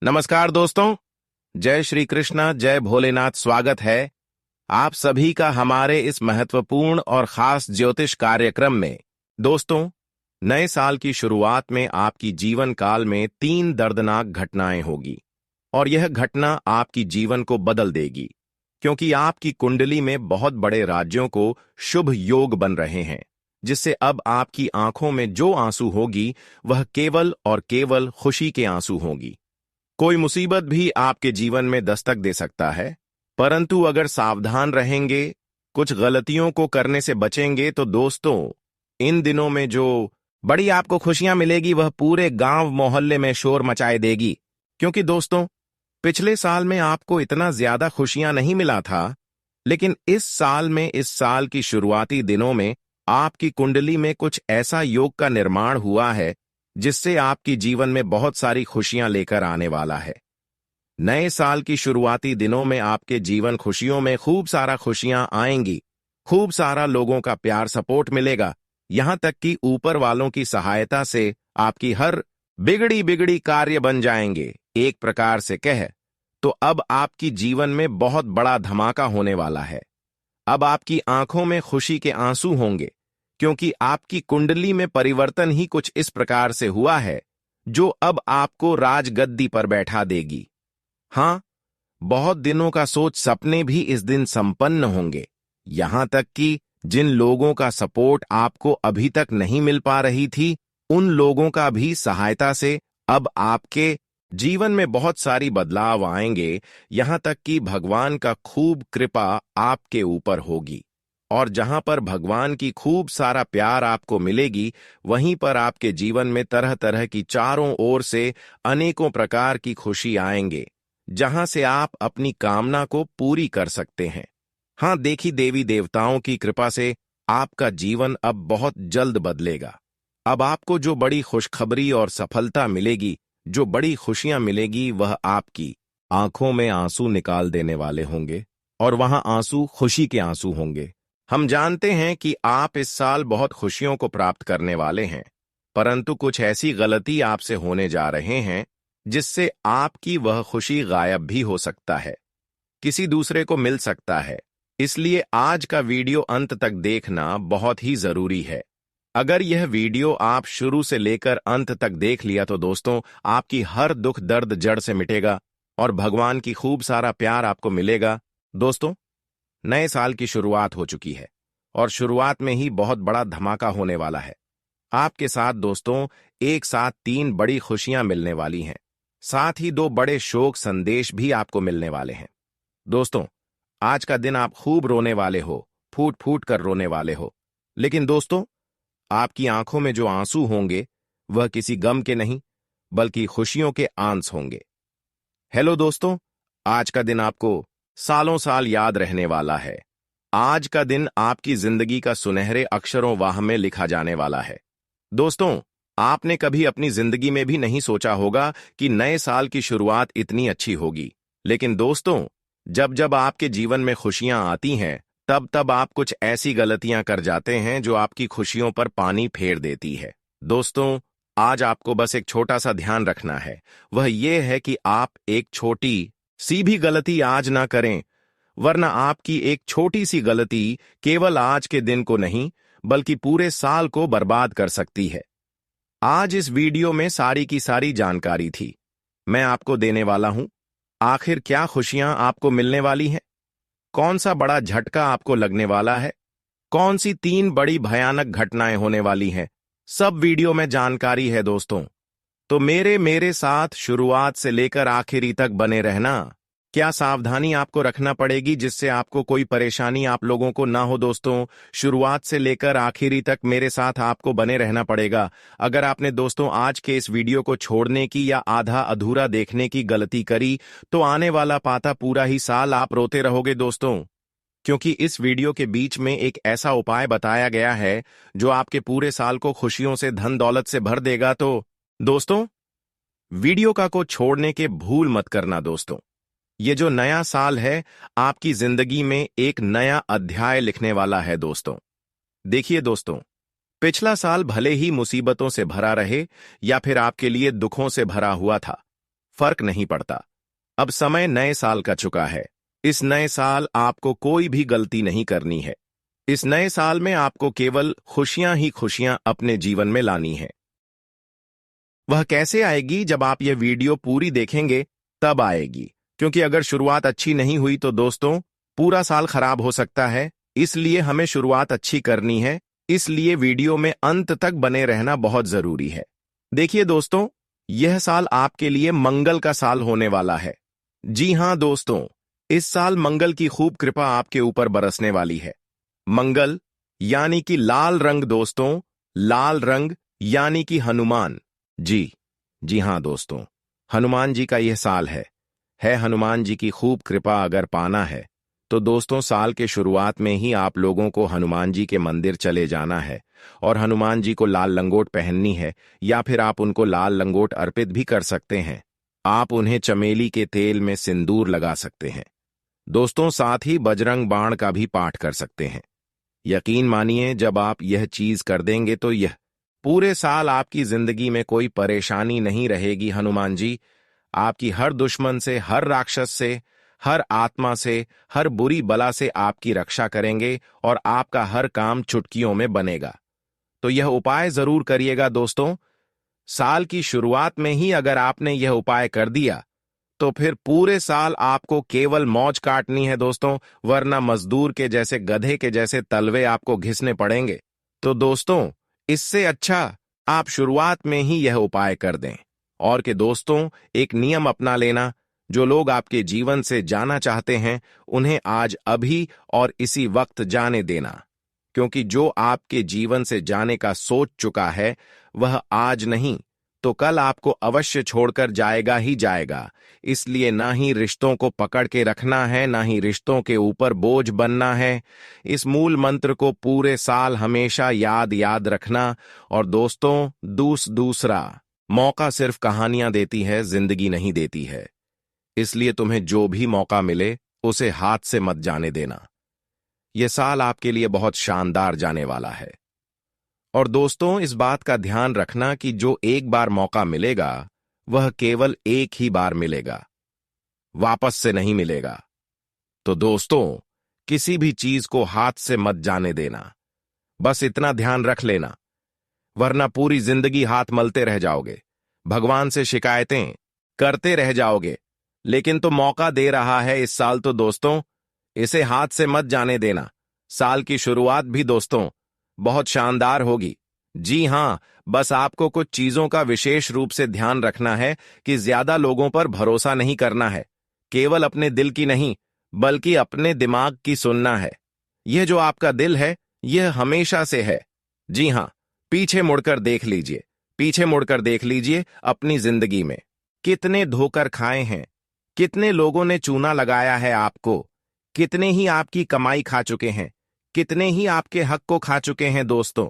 नमस्कार दोस्तों। जय श्री कृष्णा, जय भोलेनाथ। स्वागत है आप सभी का हमारे इस महत्वपूर्ण और खास ज्योतिष कार्यक्रम में। दोस्तों, नए साल की शुरुआत में आपकी जीवन काल में 3 दर्दनाक घटनाएं होगी और यह घटना आपकी जीवन को बदल देगी, क्योंकि आपकी कुंडली में बहुत बड़े राज्यों को शुभ योग बन रहे हैं, जिससे अब आपकी आंखों में जो आंसू होगी वह केवल और केवल खुशी के आंसू होगी। कोई मुसीबत भी आपके जीवन में दस्तक दे सकता है, परंतु अगर सावधान रहेंगे, कुछ गलतियों को करने से बचेंगे, तो दोस्तों, इन दिनों में जो बड़ी आपको खुशियां मिलेगी वह पूरे गांव मोहल्ले में शोर मचाए देगी। क्योंकि दोस्तों, पिछले साल में आपको इतना ज्यादा खुशियां नहीं मिला था, लेकिन इस साल में, इस साल की शुरुआती दिनों में आपकी कुंडली में कुछ ऐसा योग का निर्माण हुआ है जिससे आपकी जीवन में बहुत सारी खुशियां लेकर आने वाला है। नए साल की शुरुआती दिनों में आपके जीवन खुशियों में खूब सारा खुशियां आएंगी, खूब सारा लोगों का प्यार सपोर्ट मिलेगा, यहां तक कि ऊपर वालों की सहायता से आपकी हर बिगड़ी बिगड़ी कार्य बन जाएंगे। एक प्रकार से कह तो अब आपकी जीवन में बहुत बड़ा धमाका होने वाला है। अब आपकी आंखों में खुशी के आंसू होंगे, क्योंकि आपकी कुंडली में परिवर्तन ही कुछ इस प्रकार से हुआ है जो अब आपको राजगद्दी पर बैठा देगी। हां, बहुत दिनों का सोच सपने भी इस दिन संपन्न होंगे, यहां तक कि जिन लोगों का सपोर्ट आपको अभी तक नहीं मिल पा रही थी, उन लोगों का भी सहायता से अब आपके जीवन में बहुत सारी बदलाव आएंगे, यहां तक कि भगवान का खूब कृपा आपके ऊपर होगी। और जहां पर भगवान की खूब सारा प्यार आपको मिलेगी, वहीं पर आपके जीवन में तरह तरह की चारों ओर से अनेकों प्रकार की खुशी आएंगे, जहां से आप अपनी कामना को पूरी कर सकते हैं। हां, देखी देवी देवताओं की कृपा से आपका जीवन अब बहुत जल्द बदलेगा। अब आपको जो बड़ी खुशखबरी और सफलता मिलेगी, जो बड़ी खुशियां मिलेगी, वह आपकी आंखों में आंसू निकाल देने वाले होंगे, और वहां आंसू खुशी के आंसू होंगे। हम जानते हैं कि आप इस साल बहुत खुशियों को प्राप्त करने वाले हैं, परंतु कुछ ऐसी गलती आपसे होने जा रहे हैं जिससे आपकी वह खुशी गायब भी हो सकता है, किसी दूसरे को मिल सकता है। इसलिए आज का वीडियो अंत तक देखना बहुत ही जरूरी है। अगर यह वीडियो आप शुरू से लेकर अंत तक देख लिया तो दोस्तों, आपकी हर दुख दर्द जड़ से मिटेगा और भगवान की खूब सारा प्यार आपको मिलेगा। दोस्तों, नए साल की शुरुआत हो चुकी है और शुरुआत में ही बहुत बड़ा धमाका होने वाला है। आपके साथ दोस्तों, एक साथ 3 बड़ी खुशियां मिलने वाली हैं, साथ ही 2 बड़े शोक संदेश भी आपको मिलने वाले हैं। दोस्तों, आज का दिन आप खूब रोने वाले हो, फूट फूट कर रोने वाले हो, लेकिन दोस्तों, आपकी आंखों में जो आंसू होंगे वह किसी गम के नहीं, बल्कि खुशियों के आंस होंगे। हेलो दोस्तों, आज का दिन आपको सालों साल याद रहने वाला है। आज का दिन आपकी जिंदगी का सुनहरे अक्षरों वाह में लिखा जाने वाला है। दोस्तों, आपने कभी अपनी जिंदगी में भी नहीं सोचा होगा कि नए साल की शुरुआत इतनी अच्छी होगी, लेकिन दोस्तों, जब जब आपके जीवन में खुशियां आती हैं, तब तब आप कुछ ऐसी गलतियां कर जाते हैं जो आपकी खुशियों पर पानी फेर देती है। दोस्तों, आज आपको बस एक छोटा सा ध्यान रखना है, वह यह है कि आप एक छोटी सी भी गलती आज ना करें, वरना आपकी एक छोटी सी गलती केवल आज के दिन को नहीं, बल्कि पूरे साल को बर्बाद कर सकती है। आज इस वीडियो में सारी की सारी जानकारी थी मैं आपको देने वाला हूं। आखिर क्या खुशियां आपको मिलने वाली हैं, कौन सा बड़ा झटका आपको लगने वाला है, कौन सी 3 बड़ी भयानक घटनाएं होने वाली हैं, सब वीडियो में जानकारी है दोस्तों। तो मेरे साथ शुरुआत से लेकर आखिरी तक बने रहना। क्या सावधानी आपको रखना पड़ेगी जिससे आपको कोई परेशानी आप लोगों को ना हो दोस्तों? शुरुआत से लेकर आखिरी तक मेरे साथ आपको बने रहना पड़ेगा। अगर आपने दोस्तों आज के इस वीडियो को छोड़ने की या आधा अधूरा देखने की गलती करी, तो आने वाला पाता पूरा ही साल आप रोते रहोगे दोस्तों, क्योंकि इस वीडियो के बीच में एक ऐसा उपाय बताया गया है जो आपके पूरे साल को खुशियों से, धन दौलत से भर देगा। तो दोस्तों, वीडियो को छोड़ने के भूल मत करना दोस्तों। ये जो नया साल है, आपकी जिंदगी में एक नया अध्याय लिखने वाला है दोस्तों। देखिए दोस्तों, पिछला साल भले ही मुसीबतों से भरा रहे या फिर आपके लिए दुखों से भरा हुआ था, फर्क नहीं पड़ता। अब समय नए साल का चुका है। इस नए साल आपको कोई भी गलती नहीं करनी है। इस नए साल में आपको केवल खुशियां ही खुशियां अपने जीवन में लानी है। वह कैसे आएगी? जब आप ये वीडियो पूरी देखेंगे तब आएगी, क्योंकि अगर शुरुआत अच्छी नहीं हुई तो दोस्तों पूरा साल खराब हो सकता है। इसलिए हमें शुरुआत अच्छी करनी है, इसलिए वीडियो में अंत तक बने रहना बहुत जरूरी है। देखिए दोस्तों, यह साल आपके लिए मंगल का साल होने वाला है। जी हां दोस्तों, इस साल मंगल की खूब कृपा आपके ऊपर बरसने वाली है। मंगल यानी कि लाल रंग दोस्तों, लाल रंग यानी कि हनुमान जी हां दोस्तों, हनुमान जी का यह साल है हनुमान जी की खूब कृपा अगर पाना है तो दोस्तों साल के शुरुआत में ही आप लोगों को हनुमान जी के मंदिर चले जाना है और हनुमान जी को लाल लंगोट पहननी है, या फिर आप उनको लाल लंगोट अर्पित भी कर सकते हैं। आप उन्हें चमेली के तेल में सिंदूर लगा सकते हैं दोस्तों, साथ ही बजरंग बाण का भी पाठ कर सकते हैं। यकीन मानिए, जब आप यह चीज कर देंगे तो यह पूरे साल आपकी जिंदगी में कोई परेशानी नहीं रहेगी। हनुमान जी आपकी हर दुश्मन से, हर राक्षस से, हर आत्मा से, हर बुरी बला से आपकी रक्षा करेंगे और आपका हर काम चुटकियों में बनेगा। तो यह उपाय जरूर करिएगा दोस्तों। साल की शुरुआत में ही अगर आपने यह उपाय कर दिया तो फिर पूरे साल आपको केवल मौज काटनी है दोस्तों, वरना मजदूर के जैसे, गधे के जैसे तलवे आपको घिसने पड़ेंगे। तो दोस्तों इससे अच्छा आप शुरुआत में ही यह उपाय कर दें। और के दोस्तों एक नियम अपना लेना, जो लोग आपके जीवन से जाना चाहते हैं उन्हें आज अभी और इसी वक्त जाने देना, क्योंकि जो आपके जीवन से जाने का सोच चुका है वह आज नहीं तो कल आपको अवश्य छोड़कर जाएगा ही जाएगा। इसलिए ना ही रिश्तों को पकड़ के रखना है, ना ही रिश्तों के ऊपर बोझ बनना है। इस मूल मंत्र को पूरे साल हमेशा याद रखना। और दोस्तों दूसरा मौका सिर्फ कहानियां देती है, जिंदगी नहीं देती है। इसलिए तुम्हें जो भी मौका मिले उसे हाथ से मत जाने देना। यह साल आपके लिए बहुत शानदार जाने वाला है। और दोस्तों इस बात का ध्यान रखना कि जो एक बार मौका मिलेगा वह केवल एक ही बार मिलेगा, वापस से नहीं मिलेगा। तो दोस्तों किसी भी चीज को हाथ से मत जाने देना, बस इतना ध्यान रख लेना, वरना पूरी जिंदगी हाथ मलते रह जाओगे, भगवान से शिकायतें करते रह जाओगे। लेकिन तो मौका दे रहा है इस साल, तो दोस्तों इसे हाथ से मत जाने देना। साल की शुरुआत भी दोस्तों बहुत शानदार होगी। जी हां, बस आपको कुछ चीजों का विशेष रूप से ध्यान रखना है कि ज्यादा लोगों पर भरोसा नहीं करना है, केवल अपने दिल की नहीं बल्कि अपने दिमाग की सुनना है। यह जो आपका दिल है यह हमेशा से है। जी हां, पीछे मुड़कर देख लीजिए, पीछे मुड़कर देख लीजिए अपनी जिंदगी में कितने धोकर खाए हैं, कितने लोगों ने चूना लगाया है आपको, कितने ही आपकी कमाई खा चुके हैं, कितने ही आपके हक को खा चुके हैं दोस्तों।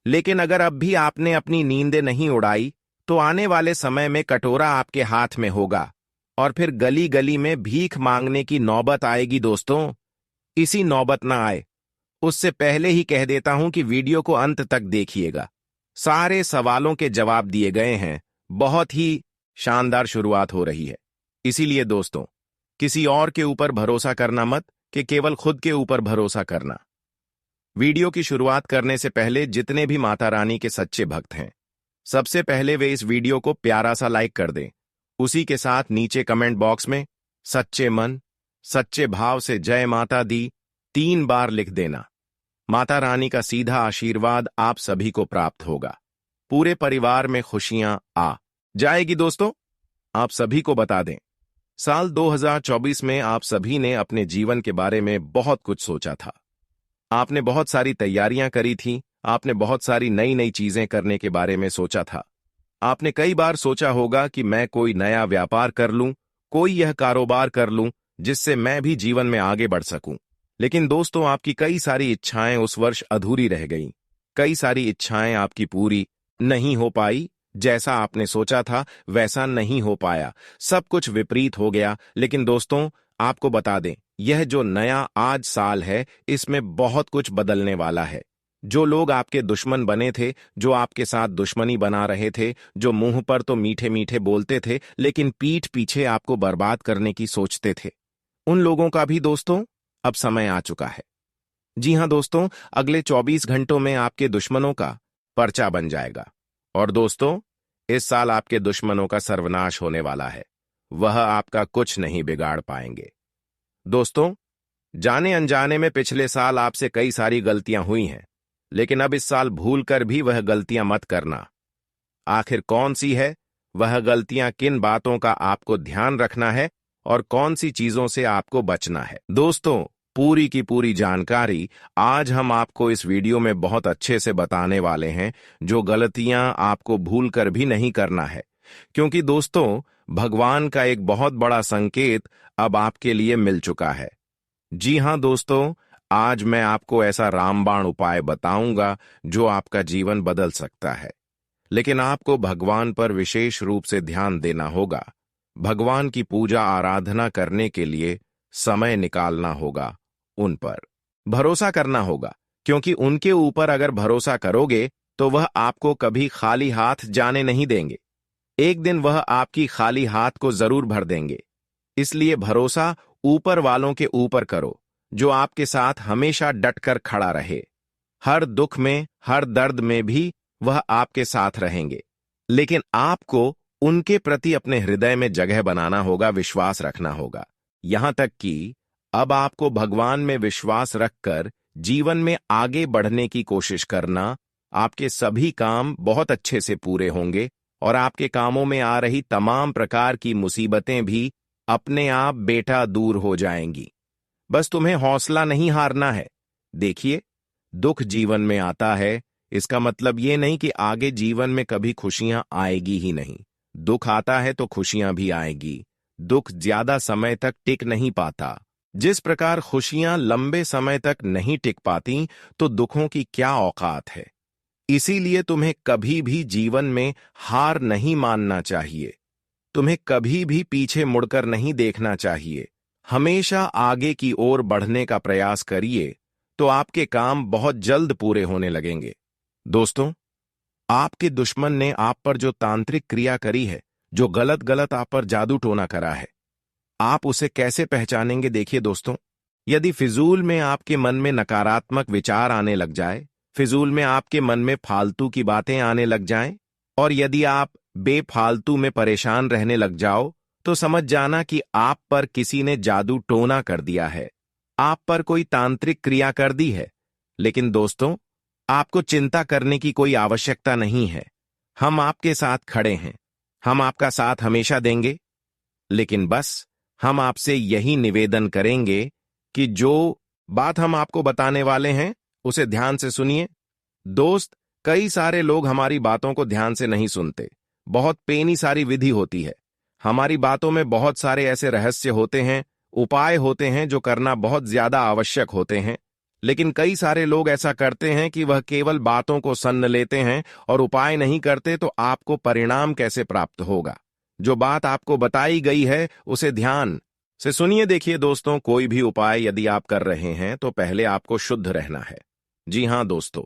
लेकिन अगर अब भी आपने अपनी नींदें नहीं उड़ाई तो आने वाले समय में कटोरा आपके हाथ में होगा और फिर गली गली में भीख मांगने की नौबत आएगी दोस्तों। इसी नौबत ना आए उससे पहले ही कह देता हूं कि वीडियो को अंत तक देखिएगा। सारे सवालों के जवाब दिए गए हैं, बहुत ही शानदार शुरुआत हो रही है। इसीलिए दोस्तों किसी और के ऊपर भरोसा करना मत, कि केवल खुद के ऊपर भरोसा करना। वीडियो की शुरुआत करने से पहले जितने भी माता रानी के सच्चे भक्त हैं, सबसे पहले वे इस वीडियो को प्यारा सा लाइक कर दें। उसी के साथ नीचे कमेंट बॉक्स में सच्चे मन सच्चे भाव से जय माता दी 3 बार लिख देना। माता रानी का सीधा आशीर्वाद आप सभी को प्राप्त होगा, पूरे परिवार में खुशियां आ जाएगी। दोस्तों आप सभी को बता दें, साल 2024 में आप सभी ने अपने जीवन के बारे में बहुत कुछ सोचा था। आपने बहुत सारी तैयारियां करी थी, आपने बहुत सारी नई नई चीजें करने के बारे में सोचा था। आपने कई बार सोचा होगा कि मैं कोई नया व्यापार कर लूं, कोई यह कारोबार कर लूं जिससे मैं भी जीवन में आगे बढ़ सकूं। लेकिन दोस्तों आपकी कई सारी इच्छाएं उस वर्ष अधूरी रह गईं। कई सारी इच्छाएं आपकी पूरी नहीं हो पाई, जैसा आपने सोचा था वैसा नहीं हो पाया, सब कुछ विपरीत हो गया। लेकिन दोस्तों आपको बता दें, यह जो नया आज साल है इसमें बहुत कुछ बदलने वाला है। जो लोग आपके दुश्मन बने थे, जो आपके साथ दुश्मनी बना रहे थे, जो मुंह पर तो मीठे मीठे बोलते थे लेकिन पीठ पीछे आपको बर्बाद करने की सोचते थे, उन लोगों का भी दोस्तों अब समय आ चुका है। जी हां दोस्तों, अगले 24 घंटों में आपके दुश्मनों का पर्चा बन जाएगा। और दोस्तों, इस साल आपके दुश्मनों का सर्वनाश होने वाला है। वह आपका कुछ नहीं बिगाड़ पाएंगे। दोस्तों, जाने अनजाने में पिछले साल आपसे कई सारी गलतियां हुई हैं, लेकिन अब इस साल भूलकर भी वह गलतियां मत करना। आखिर कौन सी है वह गलतियां, किन बातों का आपको ध्यान रखना है और कौन सी चीजों से आपको बचना है? दोस्तों, पूरी की पूरी जानकारी आज हम आपको इस वीडियो में बहुत अच्छे से बताने वाले हैं, जो गलतियां आपको भूलकर भी नहीं करना है। क्योंकि दोस्तों, भगवान का एक बहुत बड़ा संकेत अब आपके लिए मिल चुका है। जी हां दोस्तों, आज मैं आपको ऐसा रामबाण उपाय बताऊंगा जो आपका जीवन बदल सकता है। लेकिन आपको भगवान पर विशेष रूप से ध्यान देना होगा। भगवान की पूजा आराधना करने के लिए समय निकालना होगा, उन पर भरोसा करना होगा, क्योंकि उनके ऊपर अगर भरोसा करोगे तो वह आपको कभी खाली हाथ जाने नहीं देंगे। एक दिन वह आपकी खाली हाथ को जरूर भर देंगे। इसलिए भरोसा ऊपर वालों के ऊपर करो, जो आपके साथ हमेशा डटकर खड़ा रहे। हर दुख में, हर दर्द में भी वह आपके साथ रहेंगे। लेकिन आपको उनके प्रति अपने हृदय में जगह बनाना होगा, विश्वास रखना होगा। यहां तक कि अब आपको भगवान में विश्वास रखकर जीवन में आगे बढ़ने की कोशिश करना। आपके सभी काम बहुत अच्छे से पूरे होंगे और आपके कामों में आ रही तमाम प्रकार की मुसीबतें भी अपने आप बेटा दूर हो जाएंगी। बस तुम्हें हौसला नहीं हारना है। देखिए, दुख जीवन में आता है, इसका मतलब ये नहीं कि आगे जीवन में कभी खुशियां आएगी ही नहीं। दुख आता है तो खुशियां भी आएगी। दुख ज्यादा समय तक टिक नहीं पाता। जिस प्रकार खुशियां लंबे समय तक नहीं टिक पाती, तो दुखों की क्या औकात है। इसीलिए तुम्हें कभी भी जीवन में हार नहीं मानना चाहिए। तुम्हें कभी भी पीछे मुड़कर नहीं देखना चाहिए। हमेशा आगे की ओर बढ़ने का प्रयास करिए, तो आपके काम बहुत जल्द पूरे होने लगेंगे। दोस्तों, आपके दुश्मन ने आप पर जो तांत्रिक क्रिया करी है, जो गलत गलत आप पर जादू टोना करा है, आप उसे कैसे पहचानेंगे? देखिए दोस्तों, यदि फिजूल में आपके मन में नकारात्मक विचार आने लग जाए, फिजूल में आपके मन में फालतू की बातें आने लग जाएं, और यदि आप बेफालतू में परेशान रहने लग जाओ, तो समझ जाना कि आप पर किसी ने जादू टोना कर दिया है। आप पर कोई तांत्रिक क्रिया कर दी है। लेकिन दोस्तों, आपको चिंता करने की कोई आवश्यकता नहीं है। हम आपके साथ खड़े हैं। हम आपका साथ हमेशा देंगे। लेकिन बस हम आपसे यही निवेदन करेंगे कि जो बात हम आपको बताने वाले हैं, उसे ध्यान से सुनिए। दोस्त, कई सारे लोग हमारी बातों को ध्यान से नहीं सुनते। बहुत पेनी सारी विधि होती है। हमारी बातों में बहुत सारे ऐसे रहस्य होते हैं, उपाय होते हैं जो करना बहुत ज्यादा आवश्यक होते हैं। लेकिन कई सारे लोग ऐसा करते हैं कि वह केवल बातों को सन्न लेते हैं और उपाय नहीं करते, तो आपको परिणाम कैसे प्राप्त होगा? जो बात आपको बताई गई है उसे ध्यान से सुनिए। देखिए दोस्तों, कोई भी उपाय यदि आप कर रहे हैं तो पहले आपको शुद्ध रहना है। जी हां दोस्तों,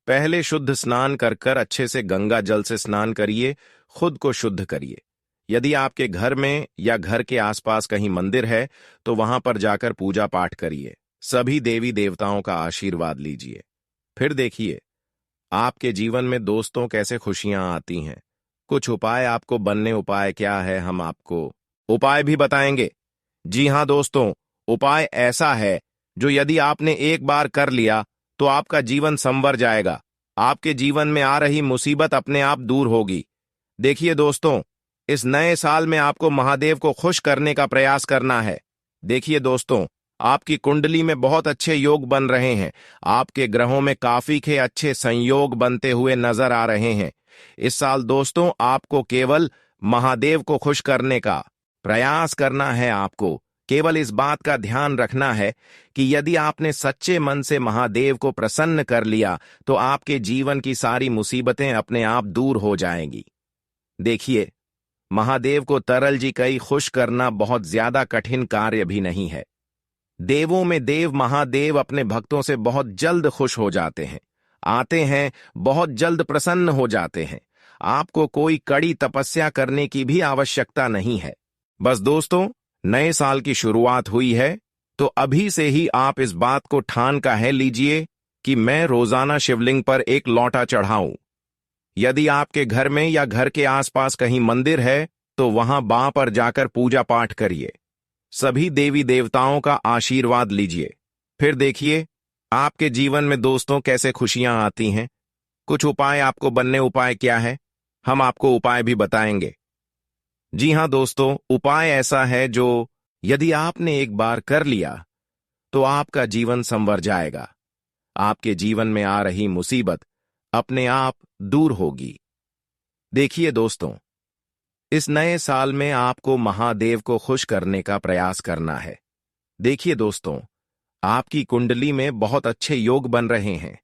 पहले शुद्ध स्नान कर कर अच्छे से गंगा जल से स्नान करिए, खुद को शुद्ध करिए। यदि आपके घर में या घर के आसपास कहीं मंदिर है तो वहां पर जाकर पूजा पाठ करिए। सभी देवी देवताओं का आशीर्वाद लीजिए। फिर देखिए आपके जीवन में दोस्तों कैसे खुशियां आती हैं। कुछ उपाय आपको बनने, उपाय क्या है हम आपको उपाय भी बताएंगे। जी हां दोस्तों, उपाय ऐसा है जो यदि आपने एक बार कर लिया तो आपका जीवन संवर जाएगा। आपके जीवन में आ रही मुसीबत अपने आप दूर होगी। देखिए दोस्तों, इस नए साल में आपको महादेव को खुश करने का प्रयास करना है। देखिए दोस्तों, आपकी कुंडली में बहुत अच्छे योग बन रहे हैं। आपके ग्रहों में काफी के अच्छे संयोग बनते हुए नजर आ रहे हैं। इस साल दोस्तों, आपको केवल महादेव को खुश करने का प्रयास करना है। आपको केवल इस बात का ध्यान रखना है कि यदि आपने सच्चे मन से महादेव को प्रसन्न कर लिया तो आपके जीवन की सारी मुसीबतें अपने आप दूर हो जाएंगी। देखिए, महादेव को तरल जी कई खुश करना बहुत ज्यादा कठिन कार्य भी नहीं है। देवों में देव महादेव अपने भक्तों से बहुत जल्द खुश हो जाते हैं। आते हैं, बहुत जल्द प्रसन्न हो जाते हैं। आपको कोई कड़ी तपस्या करने की भी आवश्यकता नहीं है। बस दोस्तों, नए साल की शुरुआत हुई है, तो अभी से ही आप इस बात को ठान का है लीजिए कि मैं रोजाना शिवलिंग पर एक लौटा चढ़ाऊं। यदि आपके घर में या घर के आसपास कहीं मंदिर है, तो वहां बां पर जाकर पूजा पाठ करिए। सभी देवी देवताओं का आशीर्वाद लीजिए। फिर देखिए आपके जीवन में दोस्तों कैसे खुशियां आती हैं। कुछ उपाय आपको बनने उपाय क्या है, हम आपको उपाय भी बताएंगे। जी हां दोस्तों, उपाय ऐसा है जो यदि आपने एक बार कर लिया तो आपका जीवन संवर जाएगा। आपके जीवन में आ रही मुसीबत अपने आप दूर होगी। देखिए दोस्तों, इस नए साल में आपको महादेव को खुश करने का प्रयास करना है। देखिए दोस्तों, आपकी कुंडली में बहुत अच्छे योग बन रहे हैं।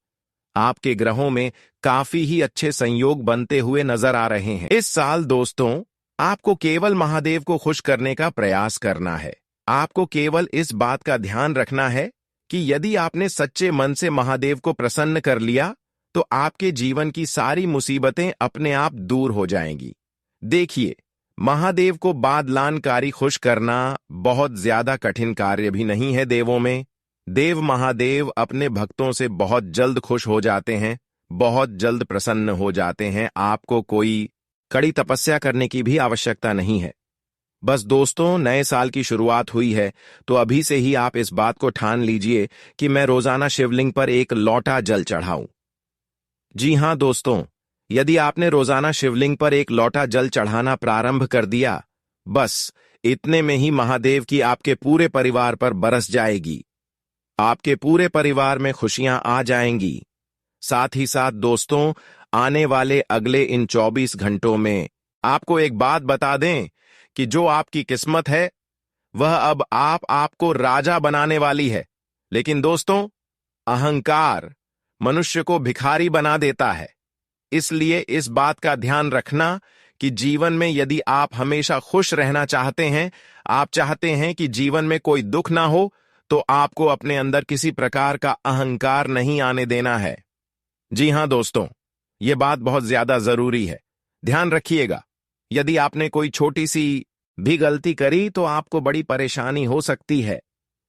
आपके ग्रहों में काफी ही अच्छे संयोग बनते हुए नजर आ रहे हैं। इस साल दोस्तों, आपको केवल महादेव को खुश करने का प्रयास करना है। आपको केवल इस बात का ध्यान रखना है कि यदि आपने सच्चे मन से महादेव को प्रसन्न कर लिया तो आपके जीवन की सारी मुसीबतें अपने आप दूर हो जाएंगी। देखिए, महादेव को बादलानकारी खुश करना बहुत ज्यादा कठिन कार्य भी नहीं है देवों में। देव महादेव अपने भक्तों से बहुत जल्द खुश हो जाते हैं, बहुत जल्द प्रसन्न हो जाते हैं। आपको कोई कड़ी तपस्या करने की भी आवश्यकता नहीं है। बस दोस्तों, नए साल की शुरुआत हुई है, तो अभी से ही आप इस बात को ठान लीजिए कि मैं रोजाना शिवलिंग पर एक लौटा जल चढ़ाऊं। जी हां दोस्तों, यदि आपने रोजाना शिवलिंग पर एक लौटा जल चढ़ाना प्रारंभ कर दिया, बस इतने में ही महादेव की आपके पूरे परिवार पर बरस जाएगी। आपके पूरे परिवार में खुशियां आ जाएंगी। साथ ही साथ दोस्तों, आने वाले अगले इन 24 घंटों में आपको एक बात बता दें कि जो आपकी किस्मत है वह अब आपको राजा बनाने वाली है। लेकिन दोस्तों, अहंकार मनुष्य को भिखारी बना देता है। इसलिए इस बात का ध्यान रखना कि जीवन में यदि आप हमेशा खुश रहना चाहते हैं, आप चाहते हैं कि जीवन में कोई दुख ना हो, तो आपको अपने अंदर किसी प्रकार का अहंकार नहीं आने देना है। जी हां दोस्तों, यह बात बहुत ज्यादा जरूरी है। ध्यान रखिएगा, यदि आपने कोई छोटी सी भी गलती करी तो आपको बड़ी परेशानी हो सकती है।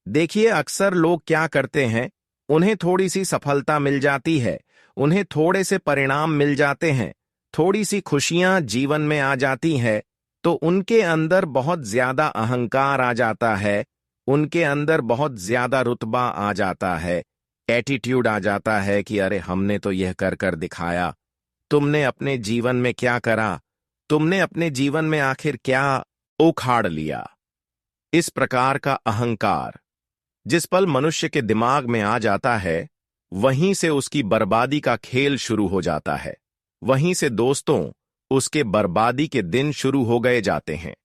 देखिए, अक्सर लोग क्या करते हैं, उन्हें थोड़ी सी सफलता मिल जाती है, उन्हें थोड़े से परिणाम मिल जाते हैं, थोड़ी सी खुशियां जीवन में आ जाती है, तो उनके अंदर बहुत ज्यादा अहंकार आ जाता है, उनके अंदर बहुत ज्यादा रुतबा आ जाता है, एटीट्यूड आ जाता है कि अरे हमने तो यह कर कर दिखाया। तुमने अपने जीवन में क्या करा, तुमने अपने जीवन में आखिर क्या उखाड़ लिया। इस प्रकार का अहंकार जिस पल मनुष्य के दिमाग में आ जाता है, वहीं से उसकी बर्बादी का खेल शुरू हो जाता है। वहीं से दोस्तों, उसके बर्बादी के दिन शुरू हो गए जाते हैं।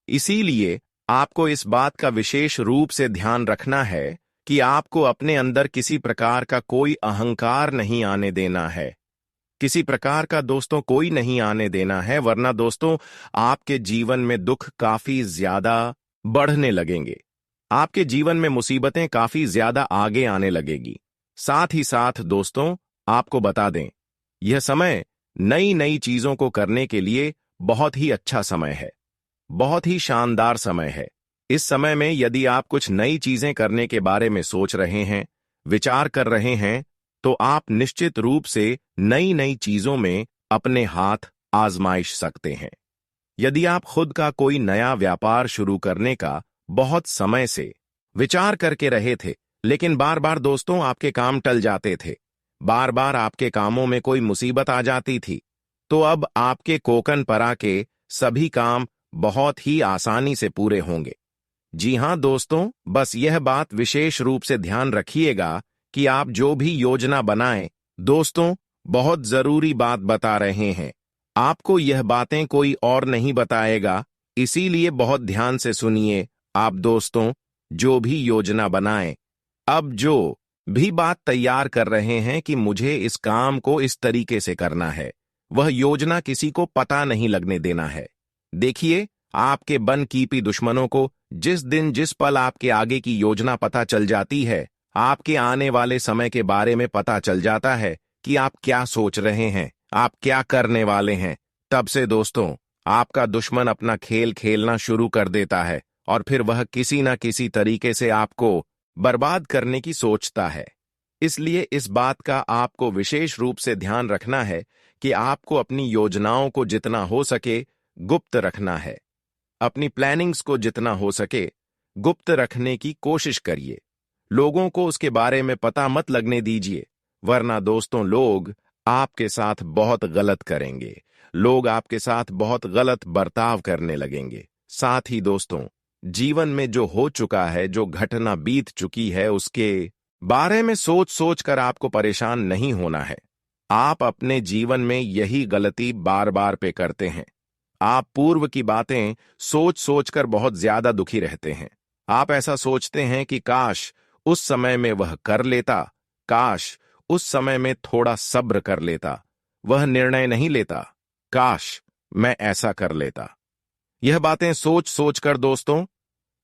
इसीलिए आपको इस बात का विशेष रूप से ध्यान रखना है कि आपको अपने अंदर किसी प्रकार का कोई अहंकार नहीं आने देना है। किसी प्रकार का दोस्तों कोई नहीं आने देना है, वरना दोस्तों आपके जीवन में दुख काफी ज्यादा बढ़ने लगेंगे। आपके जीवन में मुसीबतें काफी ज्यादा आगे आने लगेगी। साथ ही साथ दोस्तों, आपको बता दें, यह समय नई नई चीजों को करने के लिए बहुत ही अच्छा समय है, बहुत ही शानदार समय है। इस समय में यदि आप कुछ नई चीजें करने के बारे में सोच रहे हैं, विचार कर रहे हैं, तो आप निश्चित रूप से नई नई चीजों में अपने हाथ आजमाइश सकते हैं। यदि आप खुद का कोई नया व्यापार शुरू करने का बहुत समय से विचार करके रहे थे, लेकिन बार बार दोस्तों आपके काम टल जाते थे, बार बार आपके कामों में कोई मुसीबत आ जाती थी, तो अब आपके कोकन परा के सभी काम बहुत ही आसानी से पूरे होंगे। जी हां दोस्तों, बस यह बात विशेष रूप से ध्यान रखिएगा कि आप जो भी योजना बनाएं, दोस्तों बहुत जरूरी बात बता रहे हैं, आपको यह बातें कोई और नहीं बताएगा, इसीलिए बहुत ध्यान से सुनिए। आप दोस्तों जो भी योजना बनाएं, अब जो भी बात तैयार कर रहे हैं कि मुझे इस काम को इस तरीके से करना है, वह योजना किसी को पता नहीं लगने देना है। देखिए, आपके बनकीपी दुश्मनों को जिस दिन जिस पल आपके आगे की योजना पता चल जाती है, आपके आने वाले समय के बारे में पता चल जाता है कि आप क्या सोच रहे हैं, आप क्या करने वाले हैं, तब से दोस्तों आपका दुश्मन अपना खेल खेलना शुरू कर देता है और फिर वह किसी न किसी तरीके से आपको बर्बाद करने की सोचता है। इसलिए इस बात का आपको विशेष रूप से ध्यान रखना है कि आपको अपनी योजनाओं को जितना हो सके गुप्त रखना है। अपनी प्लानिंग्स को जितना हो सके गुप्त रखने की कोशिश करिए। लोगों को उसके बारे में पता मत लगने दीजिए, वरना दोस्तों लोग आपके साथ बहुत गलत करेंगे। लोग आपके साथ बहुत गलत बर्ताव करने लगेंगे। साथ ही दोस्तों, जीवन में जो हो चुका है, जो घटना बीत चुकी है, उसके बारे में सोच सोच कर आपको परेशान नहीं होना है। आप अपने जीवन में यही गलती बार बार पे करते हैं। आप पूर्व की बातें सोच सोच कर बहुत ज्यादा दुखी रहते हैं। आप ऐसा सोचते हैं कि काश उस समय में वह कर लेता, काश उस समय में थोड़ा सब्र कर लेता, वह निर्णय नहीं लेता, काश मैं ऐसा कर लेता। यह बातें सोच सोच कर दोस्तों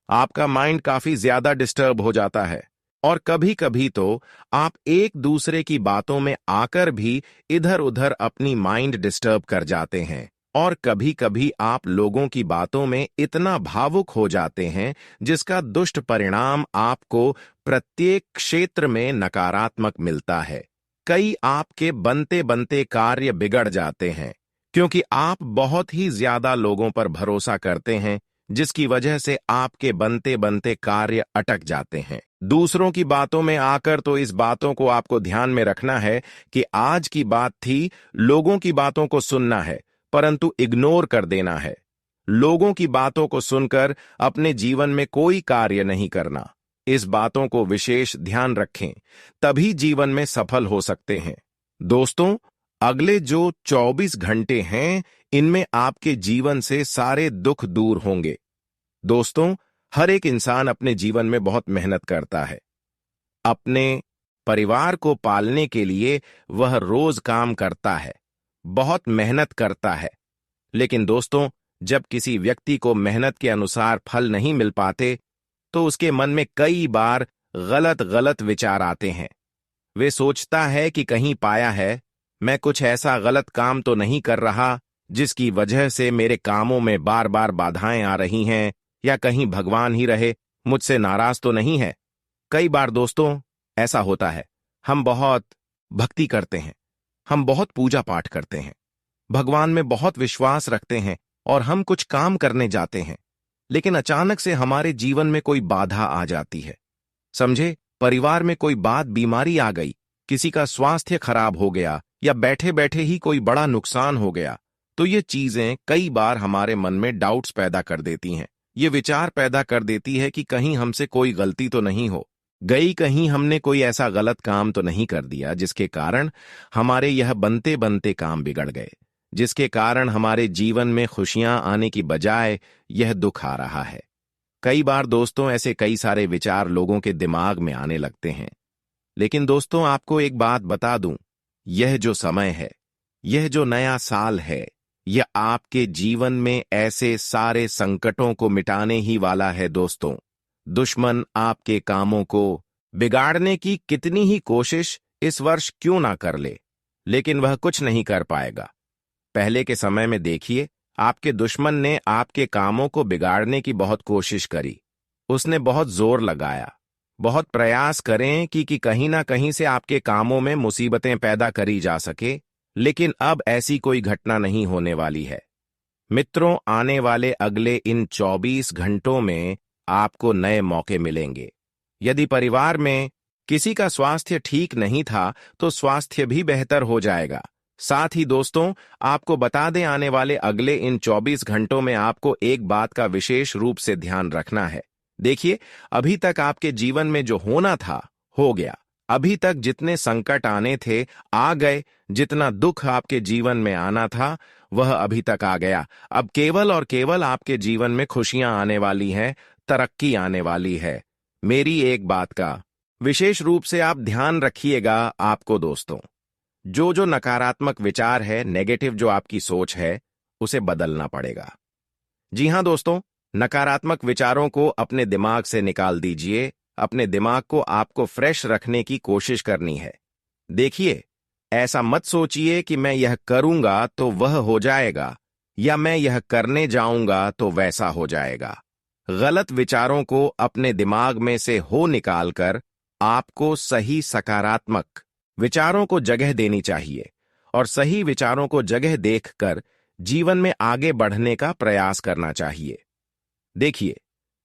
आपका माइंड काफी ज्यादा डिस्टर्ब हो जाता है और कभी कभी तो आप एक दूसरे की बातों में आकर भी इधर उधर अपनी माइंड डिस्टर्ब कर जाते हैं। और कभी कभी आप लोगों की बातों में इतना भावुक हो जाते हैं जिसका दुष्ट परिणाम आपको प्रत्येक क्षेत्र में नकारात्मक मिलता है। कई आपके बनते बनते कार्य बिगड़ जाते हैं क्योंकि आप बहुत ही ज्यादा लोगों पर भरोसा करते हैं, जिसकी वजह से आपके बनते बनते कार्य अटक जाते हैं। दूसरों की बातों में आकर तो इस बातों को आपको ध्यान में रखना है कि आज की बात थी, लोगों की बातों को सुनना है परंतु इग्नोर कर देना है। लोगों की बातों को सुनकर अपने जीवन में कोई कार्य नहीं करना। इस बातों को विशेष ध्यान रखें, तभी जीवन में सफल हो सकते हैं। दोस्तों, अगले जो 24 घंटे हैं, इनमें आपके जीवन से सारे दुख दूर होंगे। दोस्तों, हर एक इंसान अपने जीवन में बहुत मेहनत करता है। अपने परिवार को पालने के लिए वह रोज काम करता है, बहुत मेहनत करता है। लेकिन दोस्तों, जब किसी व्यक्ति को मेहनत के अनुसार फल नहीं मिल पाते तो उसके मन में कई बार गलत गलत विचार आते हैं। वे सोचता है कि कहीं पाया है, मैं कुछ ऐसा गलत काम तो नहीं कर रहा जिसकी वजह से मेरे कामों में बार बार बाधाएं आ रही हैं, या कहीं भगवान ही रहे मुझसे नाराज तो नहीं है। कई बार दोस्तों ऐसा होता है, हम बहुत भक्ति करते हैं, हम बहुत पूजा पाठ करते हैं, भगवान में बहुत विश्वास रखते हैं और हम कुछ काम करने जाते हैं, लेकिन अचानक से हमारे जीवन में कोई बाधा आ जाती है। समझे, परिवार में कोई बात, बीमारी आ गई, किसी का स्वास्थ्य खराब हो गया, या बैठे बैठे ही कोई बड़ा नुकसान हो गया, तो ये चीजें कई बार हमारे मन में डाउट्स पैदा कर देती हैं। ये विचार पैदा कर देती है कि कहीं हमसे कोई गलती तो नहीं हो गई, कहीं हमने कोई ऐसा गलत काम तो नहीं कर दिया जिसके कारण हमारे यह बनते बनते काम बिगड़ गए, जिसके कारण हमारे जीवन में खुशियां आने की बजाय यह दुख आ रहा है। कई बार दोस्तों ऐसे कई सारे विचार लोगों के दिमाग में आने लगते हैं। लेकिन दोस्तों, आपको एक बात बता दूं, यह जो समय है, यह जो नया साल है, यह आपके जीवन में ऐसे सारे संकटों को मिटाने ही वाला है। दोस्तों, दुश्मन आपके कामों को बिगाड़ने की कितनी ही कोशिश इस वर्ष क्यों ना कर ले, लेकिन वह कुछ नहीं कर पाएगा। पहले के समय में देखिए, आपके दुश्मन ने आपके कामों को बिगाड़ने की बहुत कोशिश करी, उसने बहुत जोर लगाया, बहुत प्रयास करें कि कहीं ना कहीं से आपके कामों में मुसीबतें पैदा करी जा सके, लेकिन अब ऐसी कोई घटना नहीं होने वाली है। मित्रों, आने वाले अगले इन 24 घंटों में आपको नए मौके मिलेंगे। यदि परिवार में किसी का स्वास्थ्य ठीक नहीं था तो स्वास्थ्य भी बेहतर हो जाएगा। साथ ही दोस्तों, आपको बता दें, आने वाले अगले इन 24 घंटों में आपको एक बात का विशेष रूप से ध्यान रखना है। देखिए, अभी तक आपके जीवन में जो होना था हो गया। अभी तक जितने संकट आने थे आ गए, जितना दुख आपके जीवन में आना था वह अभी तक आ गया। अब केवल और केवल आपके जीवन में खुशियां आने वाली हैं, तरक्की आने वाली है। मेरी एक बात का विशेष रूप से आप ध्यान रखिएगा। आपको दोस्तों, जो नकारात्मक विचार है, नेगेटिव जो आपकी सोच है, उसे बदलना पड़ेगा। जी हां दोस्तों, नकारात्मक विचारों को अपने दिमाग से निकाल दीजिए। अपने दिमाग को आपको फ्रेश रखने की कोशिश करनी है। देखिए, ऐसा मत सोचिए कि मैं यह करूंगा तो वह हो जाएगा, या मैं यह करने जाऊंगा तो वैसा हो जाएगा। गलत विचारों को अपने दिमाग में से हो निकालकर आपको सही सकारात्मक विचारों को जगह देनी चाहिए और सही विचारों को जगह देखकर जीवन में आगे बढ़ने का प्रयास करना चाहिए। देखिए,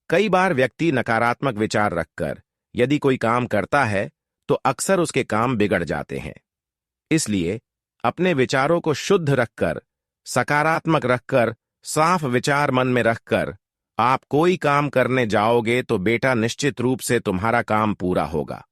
कई बार व्यक्ति नकारात्मक विचार रखकर यदि कोई काम करता है तो अक्सर उसके काम बिगड़ जाते हैं। इसलिए अपने विचारों को शुद्ध रखकर, सकारात्मक रखकर, साफ विचार मन में रखकर आप कोई काम करने जाओगे तो बेटा निश्चित रूप से तुम्हारा काम पूरा होगा।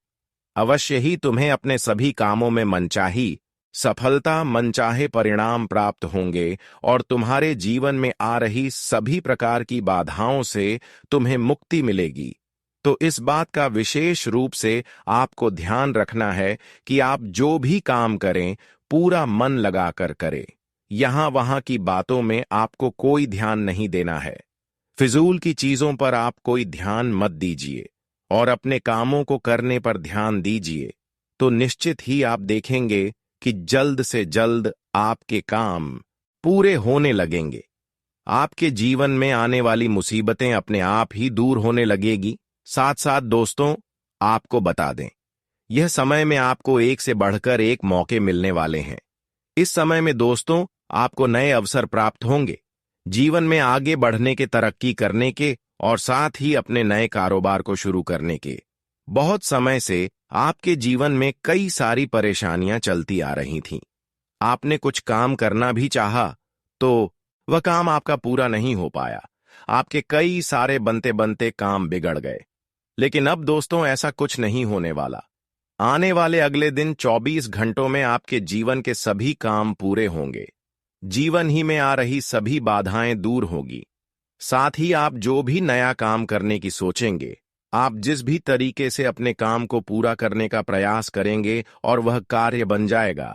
अवश्य ही तुम्हें अपने सभी कामों में मनचाही सफलता, मनचाहे परिणाम प्राप्त होंगे और तुम्हारे जीवन में आ रही सभी प्रकार की बाधाओं से तुम्हें मुक्ति मिलेगी। तो इस बात का विशेष रूप से आपको ध्यान रखना है कि आप जो भी काम करें पूरा मन लगाकर करें। यहां वहां की बातों में आपको कोई ध्यान नहीं देना है। फिजूल की चीजों पर आप कोई ध्यान मत दीजिए और अपने कामों को करने पर ध्यान दीजिए। तो निश्चित ही आप देखेंगे कि जल्द से जल्द आपके काम पूरे होने लगेंगे। आपके जीवन में आने वाली मुसीबतें अपने आप ही दूर होने लगेगी। साथ साथ दोस्तों, आपको बता दें, यह समय में आपको एक से बढ़कर एक मौके मिलने वाले हैं। इस समय में दोस्तों आपको नए अवसर प्राप्त होंगे, जीवन में आगे बढ़ने के, तरक्की करने के और साथ ही अपने नए कारोबार को शुरू करने के। बहुत समय से आपके जीवन में कई सारी परेशानियां चलती आ रही थीं। आपने कुछ काम करना भी चाहा तो वह काम आपका पूरा नहीं हो पाया। आपके कई सारे बनते बनते काम बिगड़ गए। लेकिन अब दोस्तों ऐसा कुछ नहीं होने वाला। आने वाले अगले दिन 24 घंटों में आपके जीवन के सभी काम पूरे होंगे। जीवन ही में आ रही सभी बाधाएं दूर होगी। साथ ही आप जो भी नया काम करने की सोचेंगे, आप जिस भी तरीके से अपने काम को पूरा करने का प्रयास करेंगे और वह कार्य बन जाएगा,